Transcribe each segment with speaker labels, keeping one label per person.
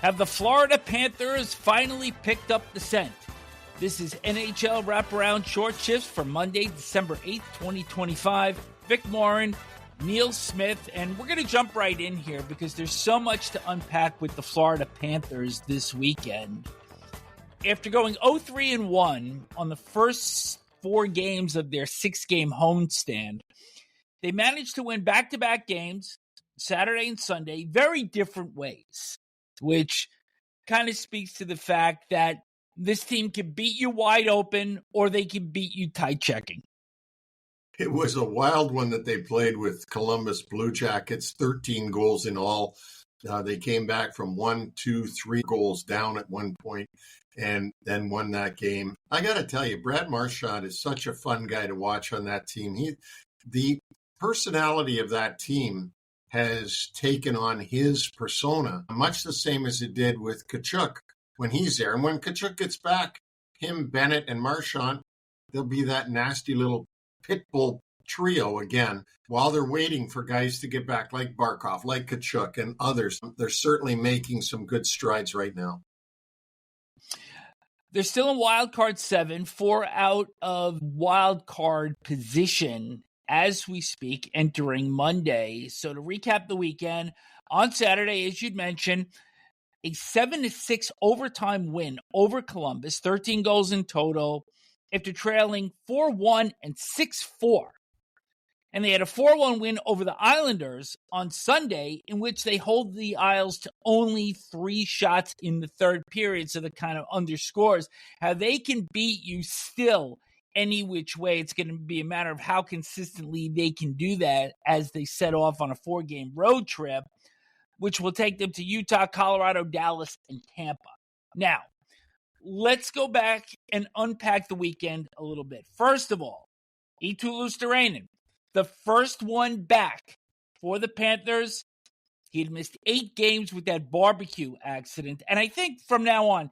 Speaker 1: Have the Florida Panthers finally picked up the scent? This is NHL Wraparound Short Shifts for Monday, December 8th, 2025. Vic Morren, Neil Smith, and we're going to jump right in here because there's so much to unpack with the Florida Panthers this weekend. After going 0-3-1 on the first 4 games of their 6-game homestand, they managed to win back-to-back games, Saturday and Sunday, very different ways, which kind of speaks to the fact that this team can beat you wide open or they can beat you tight checking.
Speaker 2: It was a wild one that they played with Columbus Blue Jackets, 13 goals in all. They came back from 1, 2, 3 goals down at one point and then won that game. I got to tell you, Brad Marchand is such a fun guy to watch on that team. The personality of that team has taken on his persona, much the same as it did with Tkachuk when he's there. And when Tkachuk gets back, him, Bennett, and Marchand, they'll be that nasty little pit bull trio again while they're waiting for guys to get back like Barkov, like Tkachuk, and others. They're certainly making some good strides right now.
Speaker 1: They're still in wild card 7, 4 out of wild card position as we speak, entering Monday. So to recap the weekend, on Saturday, as you'd mentioned, a 7-6 overtime win over Columbus, 13 goals in total, after trailing 4-1 and 6-4. And they had a 4-1 win over the Islanders on Sunday, in which they hold the Isles to only 3 shots in the third period. So that kind of underscores how they can beat you still any which way. It's going to be a matter of how consistently they can do that as they set off on a 4-game road trip, which will take them to Utah, Colorado, Dallas, and Tampa. Now, let's go back and unpack the weekend a little bit. First of all, Eetu Luostarinen, the first one back for the Panthers. He'd missed 8 games with that barbecue accident. And I think from now on,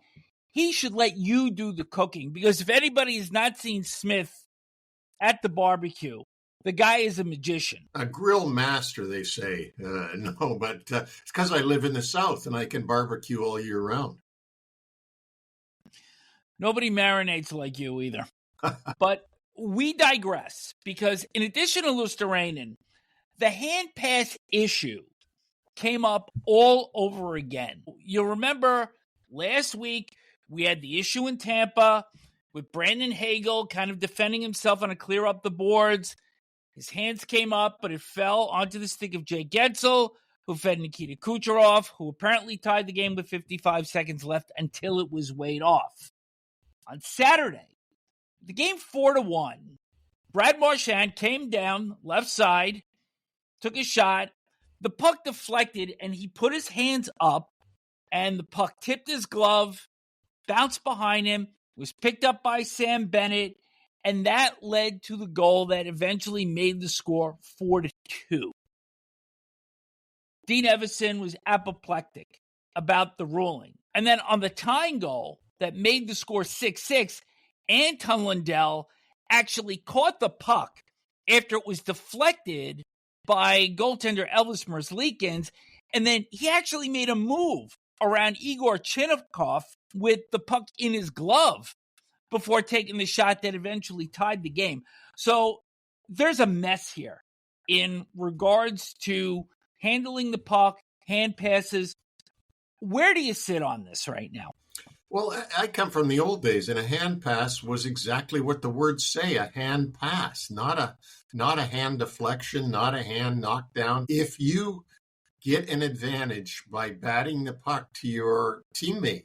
Speaker 1: he should let you do the cooking, because if anybody has not seen Smith at the barbecue, the guy is a magician.
Speaker 2: A grill master, they say. No, but it's because I live in the South and I can barbecue all year round.
Speaker 1: Nobody marinates like you either. But we digress, because in addition to Luostarinen, the hand pass issue came up all over again. You'll remember last week we had the issue in Tampa with Brandon Hagel kind of defending himself on a clear up the boards. His hands came up, but it fell onto the stick of Jake Gensel, who fed Nikita Kucherov, who apparently tied the game with 55 seconds left until it was weighed off. On Saturday, the game 4-1, Brad Marchand came down left side, took a shot. The puck deflected, and he put his hands up, and the puck tipped his glove, bounced behind him, was picked up by Sam Bennett, and that led to the goal that eventually made the score 4-2. Dean Evison was apoplectic about the ruling. And then on the tying goal that made the score 6-6, Anton Lundell actually caught the puck after it was deflected by goaltender Elvis Merzlikins, and then he actually made a move around Igor Chinnikov with the puck in his glove before taking the shot that eventually tied the game. So there's a mess here in regards to handling the puck, hand passes. Where do you sit on this right now?
Speaker 2: Well, I come from the old days, and a hand pass was exactly what the words say, a hand pass, not a hand deflection, not a hand knockdown. If you get an advantage by batting the puck to your teammate,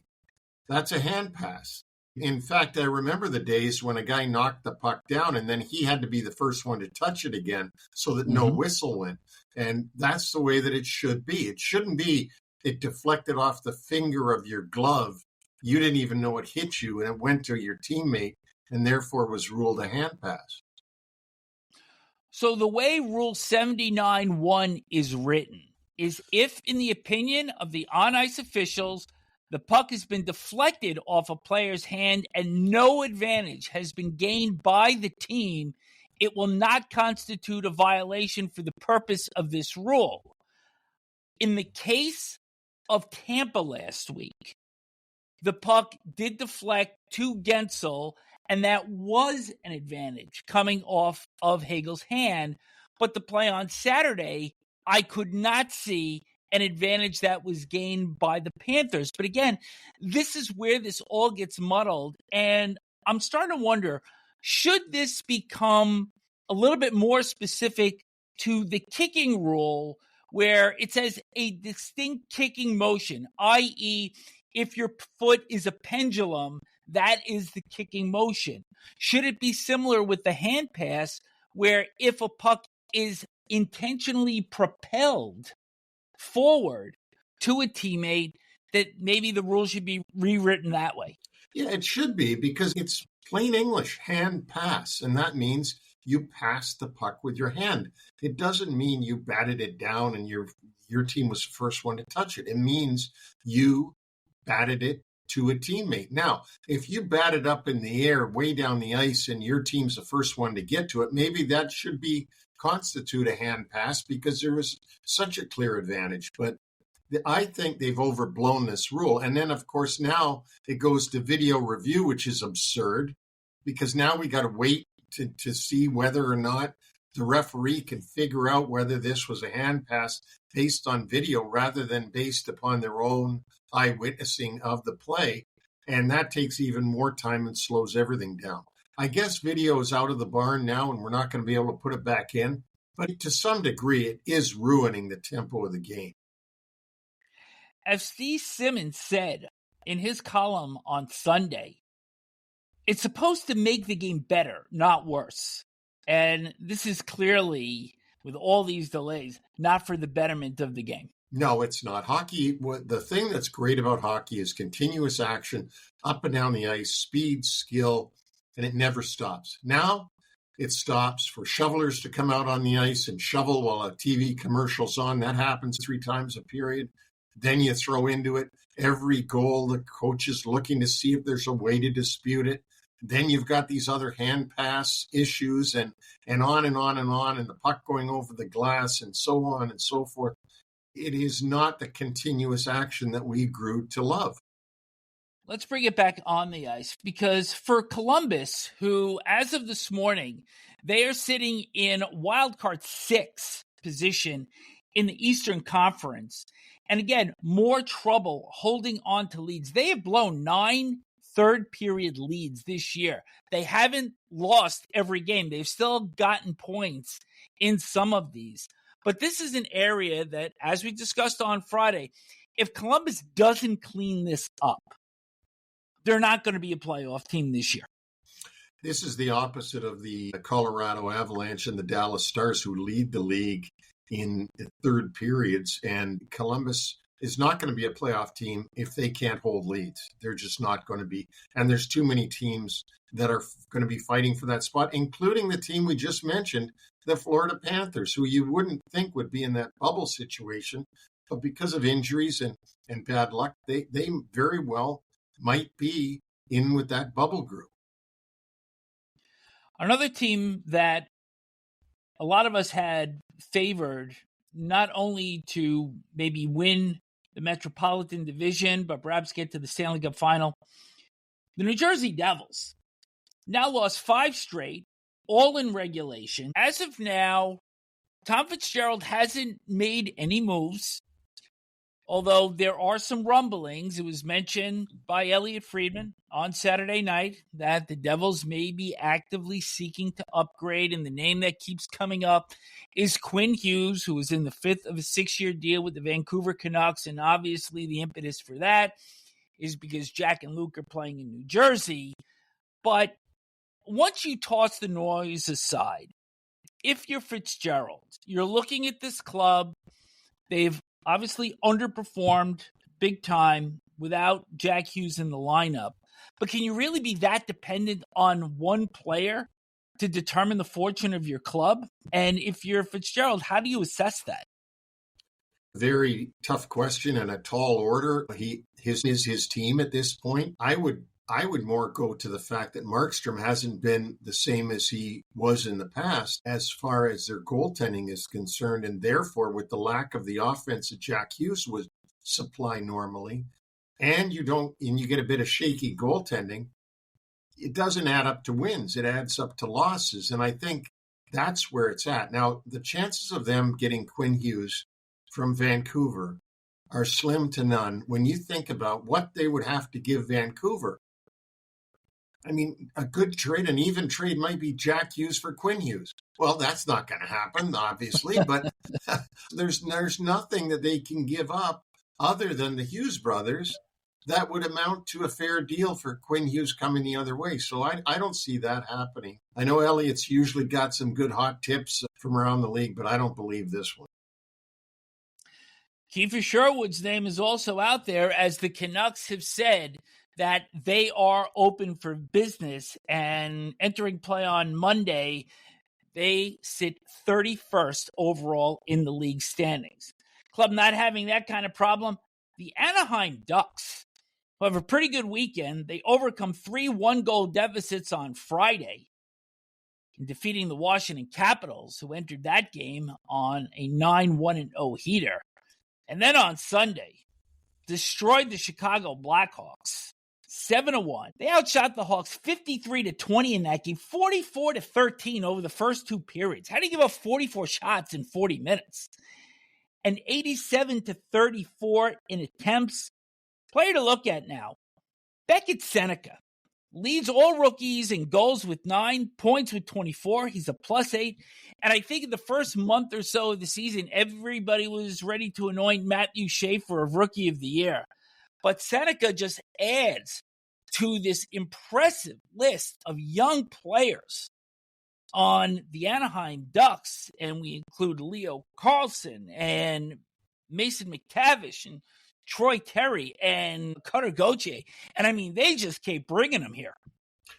Speaker 2: that's a hand pass. In fact, I remember the days when a guy knocked the puck down and then he had to be the first one to touch it again so that no whistle went. And that's the way that it should be. It shouldn't be it deflected off the finger of your glove. You didn't even know it hit you and it went to your teammate and therefore was ruled a hand pass.
Speaker 1: So the way Rule 79-1 is written is if, in the opinion of the on-ice officials, the puck has been deflected off a player's hand and no advantage has been gained by the team, it will not constitute a violation for the purpose of this rule. In the case of Tampa last week. The puck did deflect to Gensel, and that was an advantage coming off of Hagel's hand. But the play on Saturday, I could not see an advantage that was gained by the Panthers. But again, this is where this all gets muddled. And I'm starting to wonder, should this become a little bit more specific to the kicking rule where it says a distinct kicking motion, i.e., if your foot is a pendulum, that is the kicking motion? Should it be similar with the hand pass where if a puck is intentionally propelled forward to a teammate, that maybe the rule should be rewritten that way?
Speaker 2: Yeah, it should be, because it's plain English, hand pass. And that means you pass the puck with your hand. It doesn't mean you batted it down and your team was the first one to touch it. It means you batted it to a teammate. Now, if you bat it up in the air way down the ice and your team's the first one to get to it, maybe that should constitute a hand pass because there was such a clear advantage. But I think they've overblown this rule. And then, of course, now it goes to video review, which is absurd, because now we got to wait to see whether or not the referee can figure out whether this was a hand pass based on video rather than based upon their own eyewitnessing of the play. And that takes even more time and slows everything down. I guess video is out of the barn now and we're not going to be able to put it back in. But to some degree, it is ruining the tempo of the game.
Speaker 1: As Steve Simmons said in his column on Sunday, it's supposed to make the game better, not worse. And this is clearly, with all these delays, not for the betterment of the game.
Speaker 2: No, it's not. Hockey, the thing that's great about hockey is continuous action, up and down the ice, speed, skill, and it never stops. Now it stops for shovelers to come out on the ice and shovel while a TV commercial's on. That happens 3 times a period. Then you throw into it every goal. The coach is looking to see if there's a way to dispute it. Then you've got these other hand pass issues and on and on and on, and the puck going over the glass and so on and so forth. It is not the continuous action that we grew to love.
Speaker 1: Let's bring it back on the ice, because for Columbus, who as of this morning, they are sitting in wildcard 6 position in the Eastern Conference. And again, more trouble holding on to leads. They have blown 9 third-period leads this year. They haven't lost every game. They've still gotten points in some of these. But this is an area that, as we discussed on Friday, if Columbus doesn't clean this up, they're not going to be a playoff team this year.
Speaker 2: This is the opposite of the Colorado Avalanche and the Dallas Stars, who lead the league in third periods. And Columbus is not going to be a playoff team if they can't hold leads. They're just not going to be. And there's too many teams that are going to be fighting for that spot, including the team we just mentioned, the Florida Panthers, who you wouldn't think would be in that bubble situation. But because of injuries and bad luck, they very well might be in with that bubble group.
Speaker 1: Another team that a lot of us had favored not only to maybe win the Metropolitan Division, but perhaps get to the Stanley Cup Final, the New Jersey Devils now lost 5 straight, all in regulation. As of now, Tom Fitzgerald hasn't made any moves, although there are some rumblings. It was mentioned by Elliot Friedman on Saturday night that the Devils may be actively seeking to upgrade, and the name that keeps coming up is Quinn Hughes, who is in the 5th of a 6-year deal with the Vancouver Canucks, and obviously the impetus for that is because Jack and Luke are playing in New Jersey. But once you toss the noise aside, if you're Fitzgerald, you're looking at this club, they've obviously underperformed big time without Jack Hughes in the lineup. But can you really be that dependent on one player to determine the fortune of your club? And if you're Fitzgerald, how do you assess that?
Speaker 2: Very tough question and a tall order. His is his team at this point. I would more go to the fact that Markstrom hasn't been the same as he was in the past as far as their goaltending is concerned. And therefore, with the lack of the offense that Jack Hughes supply normally, and you get a bit of shaky goaltending, it doesn't add up to wins. It adds up to losses. And I think that's where it's at. Now, the chances of them getting Quinn Hughes from Vancouver are slim to none when you think about what they would have to give Vancouver. I mean, a good trade, an even trade might be Jack Hughes for Quinn Hughes. Well, that's not going to happen, obviously, but there's nothing that they can give up other than the Hughes brothers that would amount to a fair deal for Quinn Hughes coming the other way. So I don't see that happening. I know Elliott's usually got some good hot tips from around the league, but I don't believe this one.
Speaker 1: Kiefer Sherwood's name is also out there, as the Canucks have said that they are open for business, and entering play on Monday, they sit 31st overall in the league standings. Club not having that kind of problem, the Anaheim Ducks, who have a pretty good weekend. They overcome 3 one-goal deficits on Friday in defeating the Washington Capitals, who entered that game on a 9-1-0 heater. And then on Sunday, destroyed the Chicago Blackhawks 7-1. They outshot the Hawks 53-20 in that game, 44-13 over the first 2 periods. How do you give up 44 shots in 40 minutes? And 87-34 in attempts. Player to look at now, Beckett Seneca leads all rookies in goals with 9, points with 24. He's a +8. And I think in the first month or so of the season, everybody was ready to anoint Matthew Schaefer of Rookie of the Year. But Seneca just adds to this impressive list of young players on the Anaheim Ducks. And we include Leo Carlson and Mason McTavish and Troy Terry and Cutter Gauthier. And I mean, they just keep bringing them here.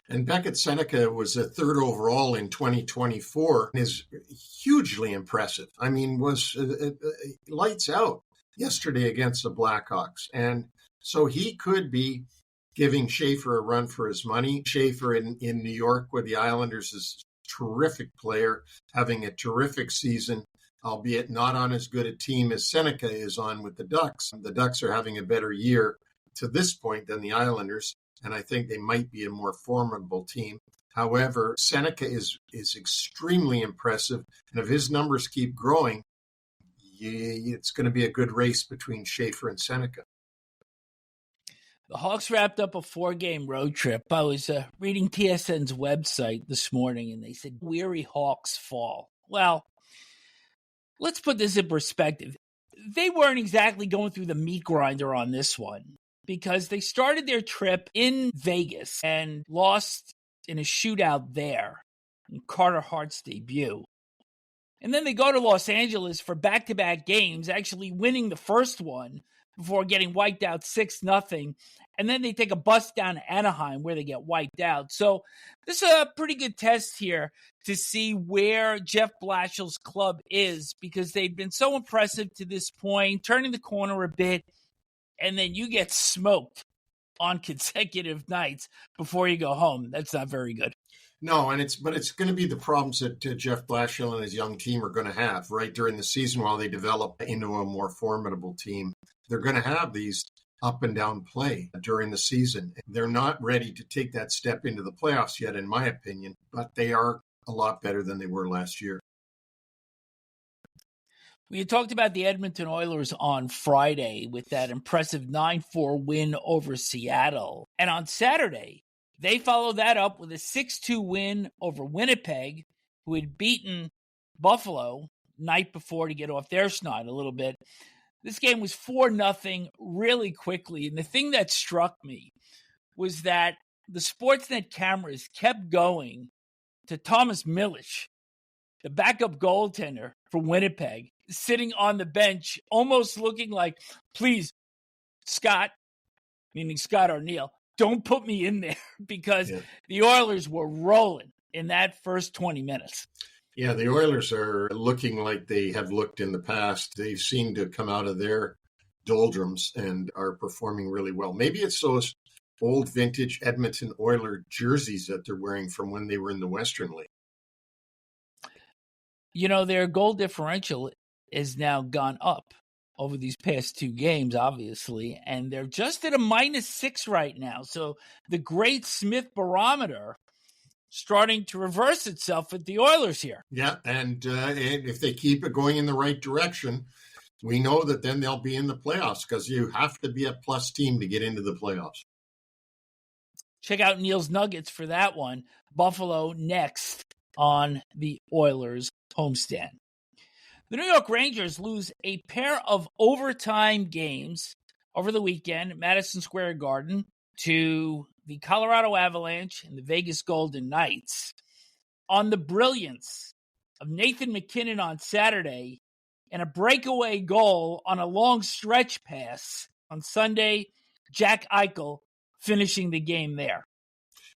Speaker 2: And Beckett Seneca was a 3rd overall in 2024 and is hugely impressive. I mean, was lights out yesterday against the Blackhawks. And so he could be giving Schaefer a run for his money. Schaefer in New York with the Islanders is a terrific player, having a terrific season, albeit not on as good a team as Seneca is on with the Ducks. The Ducks are having a better year to this point than the Islanders, and I think they might be a more formidable team. However, Seneca is extremely impressive, and if his numbers keep growing, it's going to be a good race between Schaefer and Seneca.
Speaker 1: The Hawks wrapped up a 4-game road trip. I was reading TSN's website this morning, and they said, "Weary Hawks fall." Well, let's put this in perspective. They weren't exactly going through the meat grinder on this one, because they started their trip in Vegas and lost in a shootout there in Carter Hart's debut. And then they go to Los Angeles for back-to-back games, actually winning the first one before getting wiped out 6-0. And then they take a bus down to Anaheim where they get wiped out. So this is a pretty good test here to see where Jeff Blashill's club is, because they've been so impressive to this point, turning the corner a bit, and then you get smoked on consecutive nights before you go home. That's not very good.
Speaker 2: No, but it's going to be the problems that Jeff Blashill and his young team are going to have right during the season while they develop into a more formidable team. They're going to have these up and down play during the season. They're not ready to take that step into the playoffs yet, in my opinion, but they are a lot better than they were last year.
Speaker 1: We had talked about the Edmonton Oilers on Friday with that impressive 9-4 win over Seattle. And on Saturday, they followed that up with a 6-2 win over Winnipeg, who had beaten Buffalo night before to get off their snot a little bit. This game was 4-0 really quickly. And the thing that struck me was that the Sportsnet cameras kept going to Thomas Milic, the backup goaltender for Winnipeg, sitting on the bench, almost looking like, please, Scott, meaning Scott O'Neill, don't put me in there, because the Oilers were rolling in that first 20 minutes.
Speaker 2: Yeah, the Oilers are looking like they have looked in the past. They seem to come out of their doldrums and are performing really well. Maybe it's those old vintage Edmonton Oiler jerseys that they're wearing from when they were in the Western League.
Speaker 1: You know, their goal differential has now gone up. over these past two games, obviously, and they're just at a -6 right now. So the great Smith barometer starting to reverse itself with the Oilers here.
Speaker 2: Yeah, and if they keep it going in the right direction, we know that then they'll be in the playoffs, because you have to be a plus team to get into the playoffs.
Speaker 1: Check out Neil's Nuggets for that one. Buffalo next on the Oilers homestand. The New York Rangers lose a pair of overtime games over the weekend at Madison Square Garden to the Colorado Avalanche and the Vegas Golden Knights. On the brilliance of Nathan MacKinnon on Saturday and a breakaway goal on a long stretch pass on Sunday, Jack Eichel finishing the game there.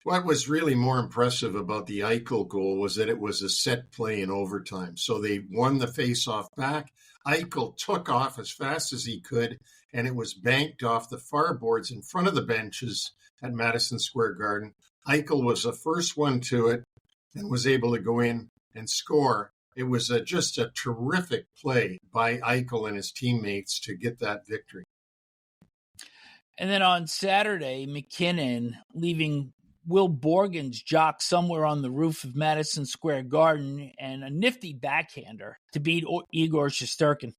Speaker 2: What was really more impressive about the Eichel goal was that it was a set play in overtime. So they won the face-off back. Eichel took off as fast as he could, and it was banked off the far boards in front of the benches at Madison Square Garden. Eichel was the first one to it and was able to go in and score. It was just a terrific play by Eichel and his teammates to get that victory.
Speaker 1: And then on Saturday, MacKinnon leaving Will Borgen's jock somewhere on the roof of Madison Square Garden and a nifty backhander to beat Igor Shesterkin.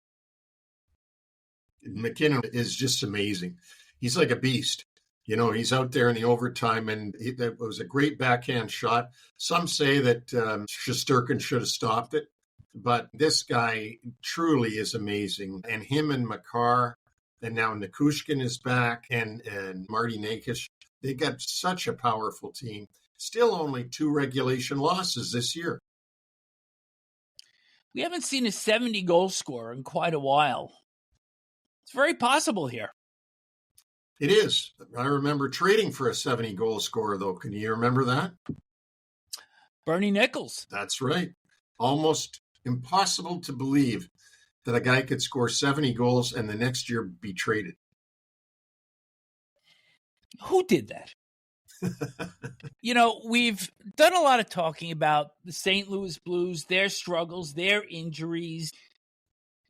Speaker 2: MacKinnon is just amazing. He's like a beast. You know, he's out there in the overtime, and it was a great backhand shot. Some say that Shesterkin should have stopped it, but this guy truly is amazing. And him and Makar, and now Nikushkin is back, and Marty Nakis, they got such a powerful team. Still only 2 regulation losses this year.
Speaker 1: We haven't seen a 70-goal scorer in quite a while. It's very possible here.
Speaker 2: It is. I remember trading for a 70-goal scorer, though. Can you remember that?
Speaker 1: Bernie Nichols.
Speaker 2: That's right. Almost impossible to believe that a guy could score 70 goals and the next year be traded.
Speaker 1: Who did that? You know, we've done a lot of talking about the St. Louis Blues, their struggles, their injuries.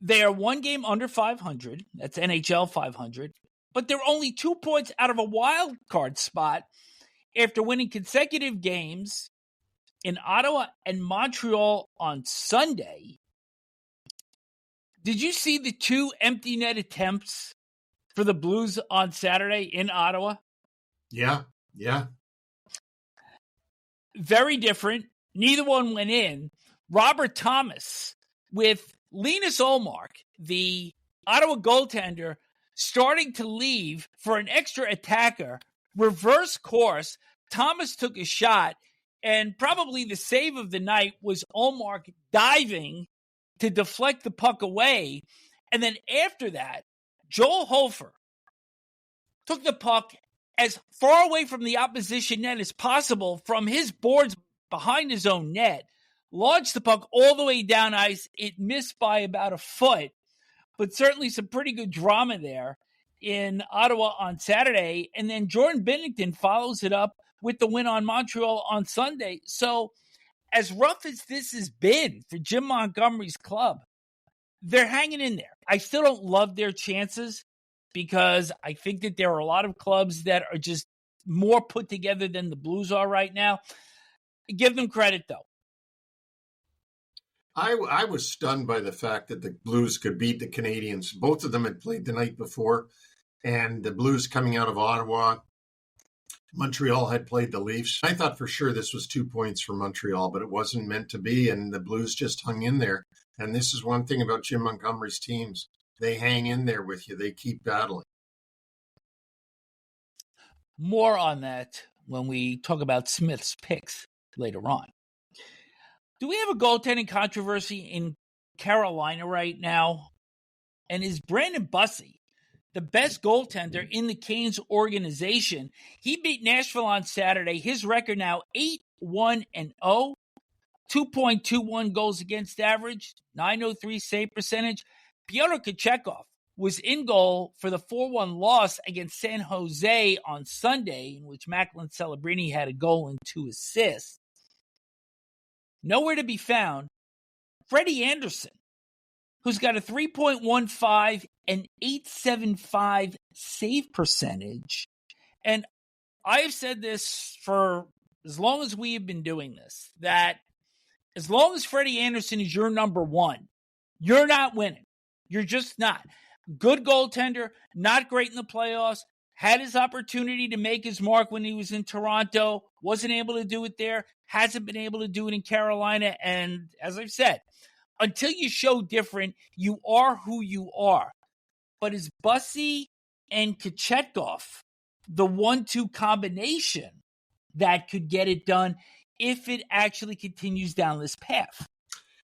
Speaker 1: They are 1 game under 500. That's NHL 500. But they're only 2 points out of a wild card spot after winning consecutive games in Ottawa and Montreal on Sunday. Did you see the 2 empty net attempts for the Blues on Saturday in Ottawa?
Speaker 2: Yeah.
Speaker 1: Very different. Neither one went in. Robert Thomas with Linus Ullmark, the Ottawa goaltender, starting to leave for an extra attacker, reverse course. Thomas took a shot, and probably the save of the night was Ullmark diving to deflect the puck away. And then after that, Joel Hofer took the puck as far away from the opposition net as possible from his boards behind his own net, launched the puck all the way down ice. It missed by about a foot, but certainly some pretty good drama there in Ottawa on Saturday. And then Jordan Binnington follows it up with the win on Montreal on Sunday. So as rough as this has been for Jim Montgomery's club, they're hanging in there. I still don't love their chances because I think that there are a lot of clubs that are just more put together than the Blues are right now. Give them credit, though.
Speaker 2: I was stunned by the fact that the Blues could beat the Canadiens. Both of them had played the night before, and the Blues coming out of Ottawa. Montreal had played the Leafs. I thought for sure this was 2 points for Montreal, but it wasn't meant to be, and the Blues just hung in there. And this is one thing about Jim Montgomery's teams. They hang in there with you. They keep battling.
Speaker 1: More on that when we talk about Smith's picks later on. Do we have a goaltending controversy in Carolina right now? And is Brandon Bussey the best goaltender in the Canes organization? He beat Nashville on Saturday. His record now 8-1-0, 2.21 goals against average, .903 save percentage. Pyotr Kochetkov was in goal for the 4-1 loss against San Jose on Sunday, in which Macklin Celebrini had a goal and 2 assists. Nowhere to be found, Freddie Anderson, who's got a 3.15 an .875 save percentage. And I have said this for as long as we have been doing this, that as long as Freddie Andersen is your number one, you're not winning. You're just not. Good goaltender, not great in the playoffs, had his opportunity to make his mark when he was in Toronto, wasn't able to do it there, hasn't been able to do it in Carolina. And as I've said, until you show different, you are who you are. But is Bussy and Kochetkov the 1-2 combination that could get it done if it actually continues down this path?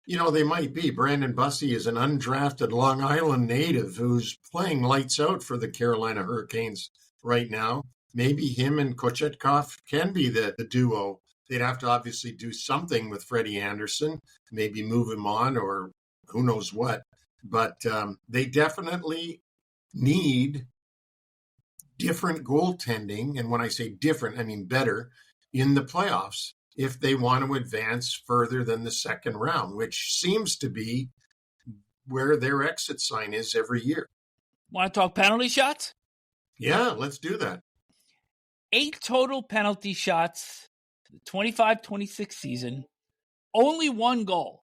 Speaker 2: They might be. Brandon Bussy is an undrafted Long Island native who's playing lights out for the Carolina Hurricanes right now. Maybe him and Kochetkov can be the duo. They'd have to obviously do something with Freddie Andersen, maybe move him on or who knows what. But they definitely need different goaltending. And when I say different, I mean better in the playoffs if they want to advance further than the second round, which seems to be where their exit sign is every year.
Speaker 1: Want to talk penalty shots?
Speaker 2: Yeah, let's do that.
Speaker 1: 8 total penalty shots, the 25-26 season. Only 1 goal.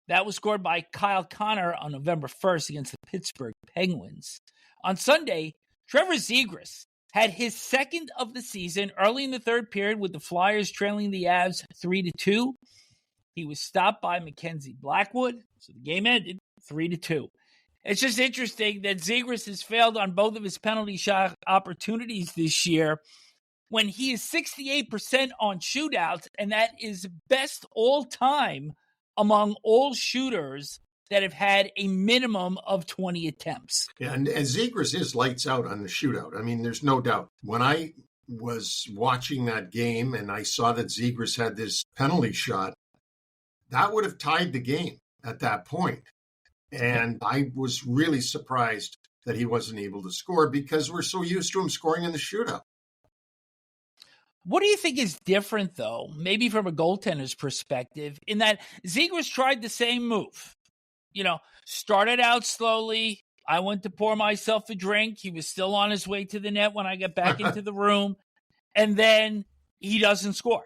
Speaker 1: That was scored by Kyle Connor on November 1st against the Pittsburgh Penguins. On Sunday, Trevor Zegras had his second of the season early in the third period with the Flyers trailing the Avs 3-2. He was stopped by Mackenzie Blackwood, so the game ended 3-2. It's just interesting that Zegras has failed on both of his penalty shot opportunities this year when he is 68% on shootouts, and that is best all time among all shooters that have had a minimum of 20 attempts.
Speaker 2: Yeah, and Zegras is lights out on the shootout. I mean, there's no doubt. When I was watching that game and I saw that Zegras had this penalty shot, that would have tied the game at that point. And I was really surprised that he wasn't able to score because we're so used to him scoring in the shootout.
Speaker 1: What do you think is different, though, maybe from a goaltender's perspective, in that Zegras tried the same move? Started out slowly. I went to pour myself a drink. He was still on his way to the net when I got back into the room. And then he doesn't score.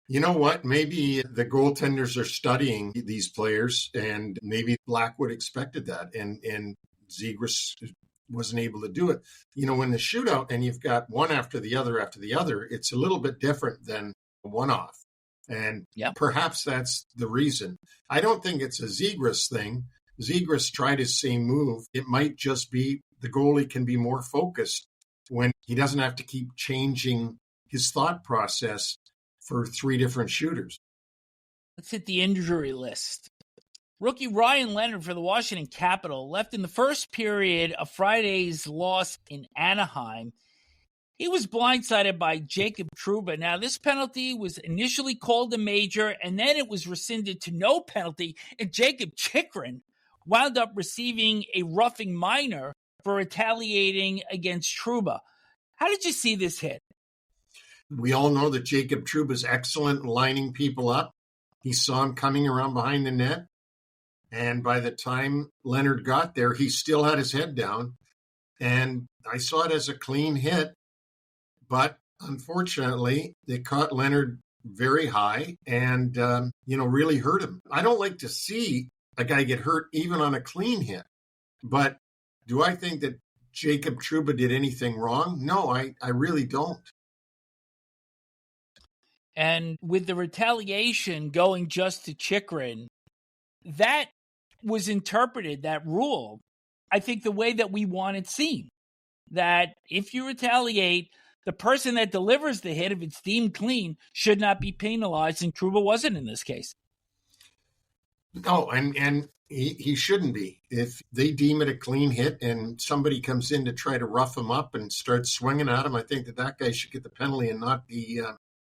Speaker 2: You know what? Maybe the goaltenders are studying these players, and maybe Blackwood expected that, and Zegras wasn't able to do it. When the shootout and you've got one after the other, it's a little bit different than a one-off. And perhaps that's the reason. I don't think it's a Zegras thing. Zegras tried his same move. It might just be the goalie can be more focused when he doesn't have to keep changing his thought process for 3 different shooters.
Speaker 1: Let's hit the injury list. Rookie Ryan Leonard for the Washington Capitol left in the first period of Friday's loss in Anaheim. He was blindsided by Jacob Trouba. Now, this penalty was initially called a major, and then it was rescinded to no penalty, and Jacob Chychrun wound up receiving a roughing minor for retaliating against Trouba. How did you see this hit?
Speaker 2: We all know that Jacob Trouba is excellent lining people up. He saw him coming around behind the net, and by the time Leonard got there, he still had his head down, and I saw it as a clean hit. But unfortunately, they caught Leonard very high and, really hurt him. I don't like to see a guy get hurt even on a clean hit. But do I think that Jacob Trouba did anything wrong? No, I really don't.
Speaker 1: And with the retaliation going just to Chychrun, that was interpreted, that rule, I think the way that we want it seen. That if you retaliate, the person that delivers the hit, if it's deemed clean, should not be penalized, and Trouba wasn't in this case.
Speaker 2: No, and he shouldn't be. If they deem it a clean hit and somebody comes in to try to rough him up and start swinging at him, I think that guy should get the penalty and not the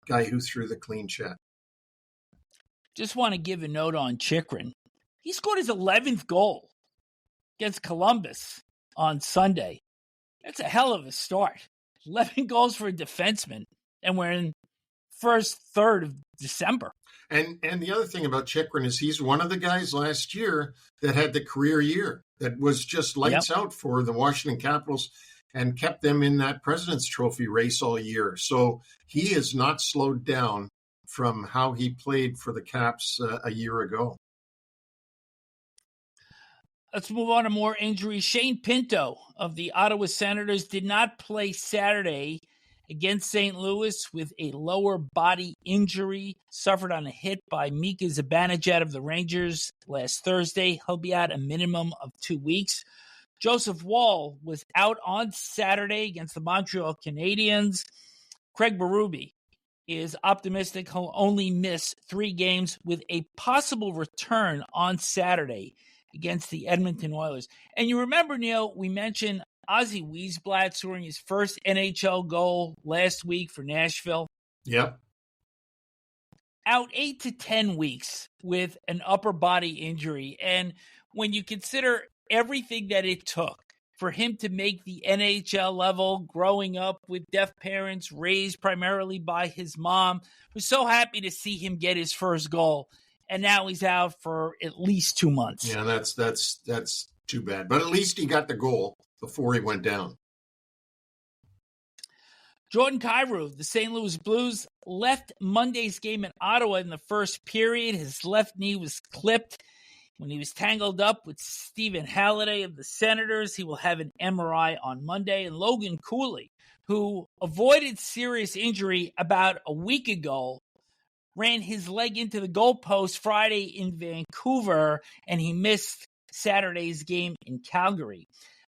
Speaker 2: guy who threw the clean shot.
Speaker 1: Just want to give a note on Chychrun. He scored his 11th goal against Columbus on Sunday. That's a hell of a start. 11 goals for a defenseman, and we're in first third of December.
Speaker 2: And the other thing about Chychrun is he's one of the guys last year that had the career year. that was just lights out for the Washington Capitals and kept them in that President's Trophy race all year. So he is not slowed down from how he played for the Caps a year ago.
Speaker 1: Let's move on to more injuries. Shane Pinto of the Ottawa Senators did not play Saturday against St. Louis with a lower body injury, suffered on a hit by Mika Zibanejad of the Rangers last Thursday. He'll be out a minimum of 2 weeks. Joseph Woll was out on Saturday against the Montreal Canadiens. Craig Berube is optimistic he'll only miss 3 games with a possible return on Saturday against the Edmonton Oilers. And you remember, Neil, we mentioned Ozzie Wiesblatt scoring his first NHL goal last week for Nashville.
Speaker 2: Yep.
Speaker 1: Out 8 to 10 weeks with an upper body injury. And when you consider everything that it took for him to make the NHL level, growing up with deaf parents, raised primarily by his mom, was so happy to see him get his first goal. And now he's out for at least 2 months.
Speaker 2: Yeah, that's too bad. But at least he got the goal before he went down.
Speaker 1: Jordan Kyrou, the St. Louis Blues, left Monday's game in Ottawa in the first period. His left knee was clipped when he was tangled up with Stephen Halliday of the Senators. He will have an MRI on Monday. And Logan Cooley, who avoided serious injury about a week ago, ran his leg into the goalpost Friday in Vancouver, and he missed Saturday's game in Calgary.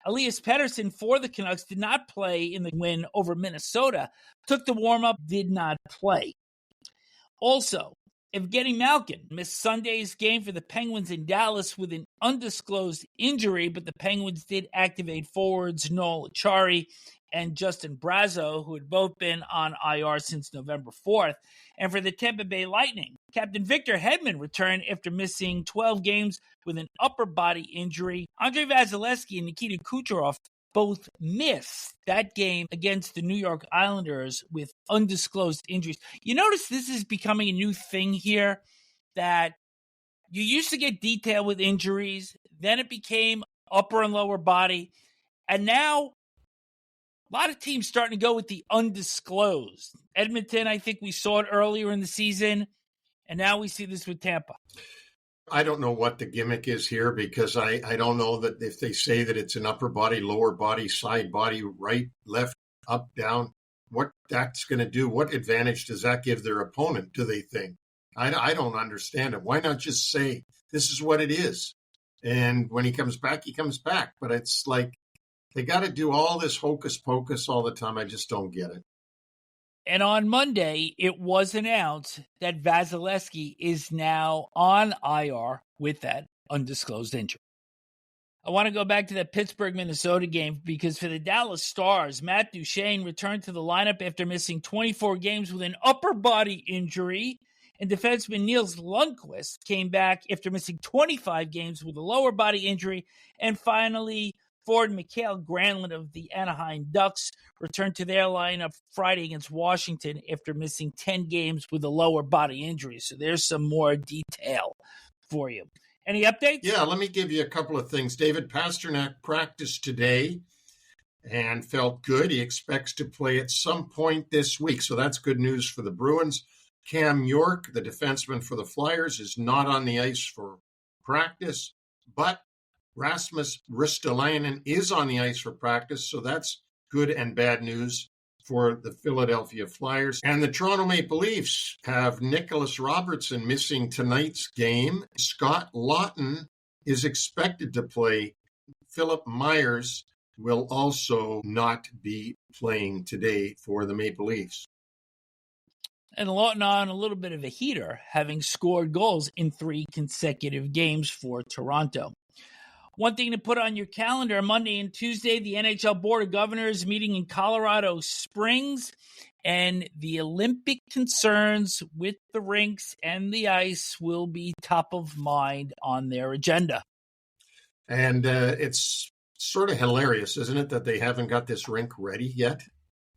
Speaker 1: Elias Pettersson for the Canucks did not play in the win over Minnesota, took the warm-up, did not play. Also, Evgeny Malkin missed Sunday's game for the Penguins in Dallas with an undisclosed injury, but the Penguins did activate forwards Noel Acciari and Justin Brazeau, who had both been on IR since November 4th. And for the Tampa Bay Lightning, Captain Victor Hedman returned after missing 12 games with an upper body injury. Andrei Vasilevsky and Nikita Kucherov both missed that game against the New York Islanders with undisclosed injuries. You notice this is becoming a new thing here, that you used to get detail with injuries, then it became upper and lower body, and now a lot of teams starting to go with the undisclosed. Edmonton, I think we saw it earlier in the season, and now we see this with Tampa.
Speaker 2: I don't know what the gimmick is here, because I don't know that if they say that it's an upper body, lower body, side body, right, left, up, down, what that's going to do. What advantage does that give their opponent, do they think? I don't understand it. Why not just say, this is what it is? And when he comes back, he comes back. But it's like, they got to do all this hocus pocus all the time. I just don't get it.
Speaker 1: And on Monday, it was announced that Vasilevsky is now on IR with that undisclosed injury. I want to go back to that Pittsburgh-Minnesota game, because for the Dallas Stars, Matt Duchene returned to the lineup after missing 24 games with an upper body injury, and defenseman Niels Lundqvist came back after missing 25 games with a lower body injury. And finally, forward Mikael Granlund of the Anaheim Ducks returned to their lineup Friday against Washington after missing 10 games with a lower body injury. So there's some more detail for you. Any updates?
Speaker 2: Yeah, let me give you a couple of things. David Pastrnak practiced today and felt good. He expects to play at some point this week, so that's good news for the Bruins. Cam York, the defenseman for the Flyers, is not on the ice for practice, but Rasmus Ristolainen is on the ice for practice, so that's good and bad news for the Philadelphia Flyers. And the Toronto Maple Leafs have Nicholas Robertson missing tonight's game. Scott Lawton is expected to play. Philip Myers will also not be playing today for the Maple Leafs.
Speaker 1: And Lawton on a little bit of a heater, having scored goals in 3 consecutive games for Toronto. One thing to put on your calendar, Monday and Tuesday, the NHL Board of Governors meeting in Colorado Springs, and the Olympic concerns with the rinks and the ice will be top of mind on their agenda.
Speaker 2: And it's sort of hilarious, isn't it, that they haven't got this rink ready yet?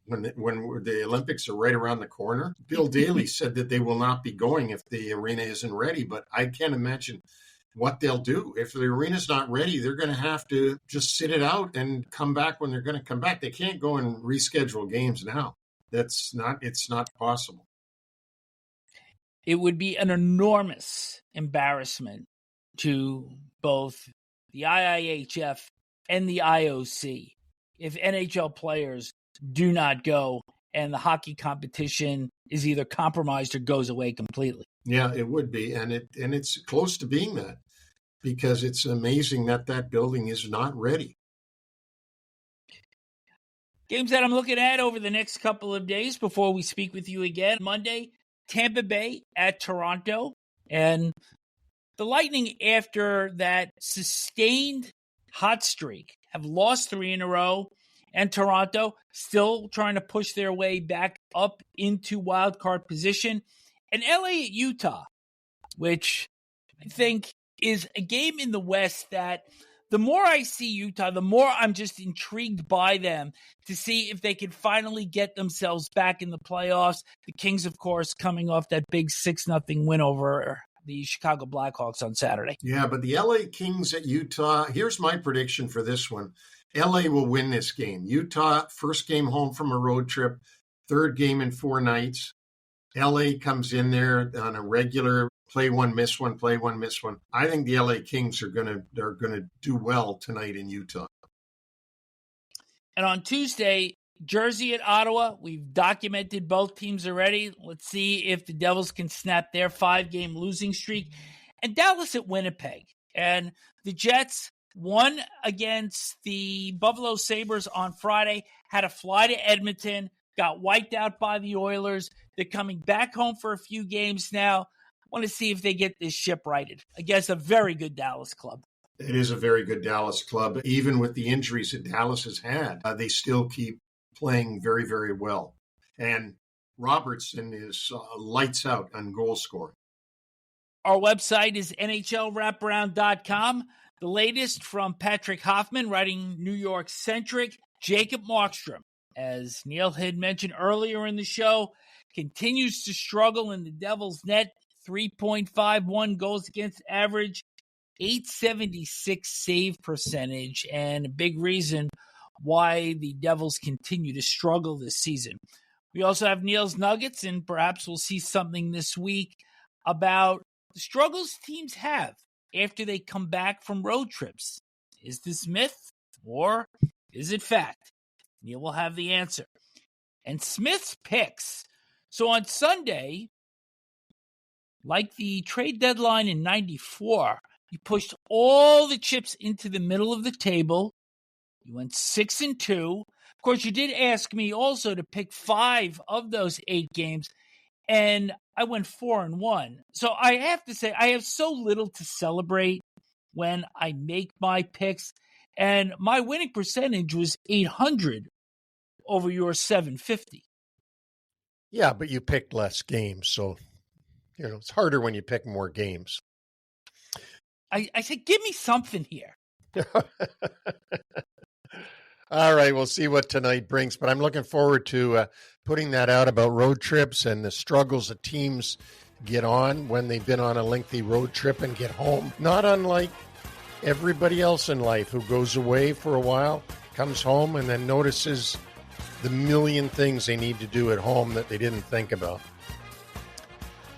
Speaker 2: When the Olympics are right around the corner. Bill Daley said that they will not be going if the arena isn't ready, but I can't imagine what they'll do. If the arena's not ready, they're going to have to just sit it out and come back when they're going to come back. They can't go and reschedule games now. It's not possible.
Speaker 1: It would be an enormous embarrassment to both the IIHF and the IOC if NHL players do not go and the hockey competition is either compromised or goes away completely.
Speaker 2: Yeah, it would be. And it's close to being that, because it's amazing that building is not ready.
Speaker 1: Games that I'm looking at over the next couple of days before we speak with you again. Monday, Tampa Bay at Toronto. And the Lightning, after that sustained hot streak, have lost 3 in a row. And Toronto still trying to push their way back up into wild card position. And LA at Utah, which I think is a game in the West that the more I see Utah, the more I'm just intrigued by them to see if they could finally get themselves back in the playoffs. The Kings, of course, coming off that big 6-0 win over the Chicago Blackhawks on Saturday.
Speaker 2: Yeah, but the LA Kings at Utah, here's my prediction for this one. LA will win this game. Utah, first game home from a road trip, third game in 4 nights. LA comes in there on a regular play one, miss one, play one, miss one. I think the LA Kings are gonna do well tonight in Utah.
Speaker 1: And on Tuesday, Jersey at Ottawa. We've documented both teams already. Let's see if the Devils can snap their 5-game losing streak. And Dallas at Winnipeg. And the Jets won against the Buffalo Sabres on Friday, had to fly to Edmonton, got wiped out by the Oilers. They're coming back home for a few games now. I want to see if they get this ship righted against a very good Dallas club.
Speaker 2: It is a very good Dallas club. Even with the injuries that Dallas has had, they still keep playing very, very well. And Robertson is lights out on goal scoring.
Speaker 1: Our website is NHLWraparound.com. The latest from Patrick Hoffman, writing New York-centric. Jacob Markstrom, as Neil had mentioned earlier in the show, continues to struggle in the Devils' net. 3.51 goals against average, .876 save percentage, and a big reason why the Devils continue to struggle this season. We also have Neil's Nuggets, and perhaps we'll see something this week about the struggles teams have after they come back from road trips. Is this myth or is it fact? Neil will have the answer. And Smith's picks. So on Sunday, like the trade deadline in 94, you pushed all the chips into the middle of the table. You went 6-2. Of course, you did ask me also to pick 5 of those 8 games, and I went 4-1. So I have to say, I have so little to celebrate when I make my picks, and my winning percentage was 800 over your 750.
Speaker 3: Yeah, but you picked less games, so it's harder when you pick more games.
Speaker 1: I said, give me something here.
Speaker 3: All right, we'll see what tonight brings, but I'm looking forward to putting that out about road trips and the struggles that teams get on when they've been on a lengthy road trip and get home. Not unlike everybody else in life who goes away for a while, comes home, and then notices the million things they need to do at home that they didn't think about.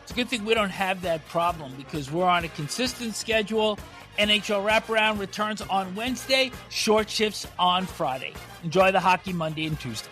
Speaker 1: It's a good thing we don't have that problem because we're on a consistent schedule. NHL Wraparound returns on Wednesday, short shifts on Friday. Enjoy the hockey Monday and Tuesday.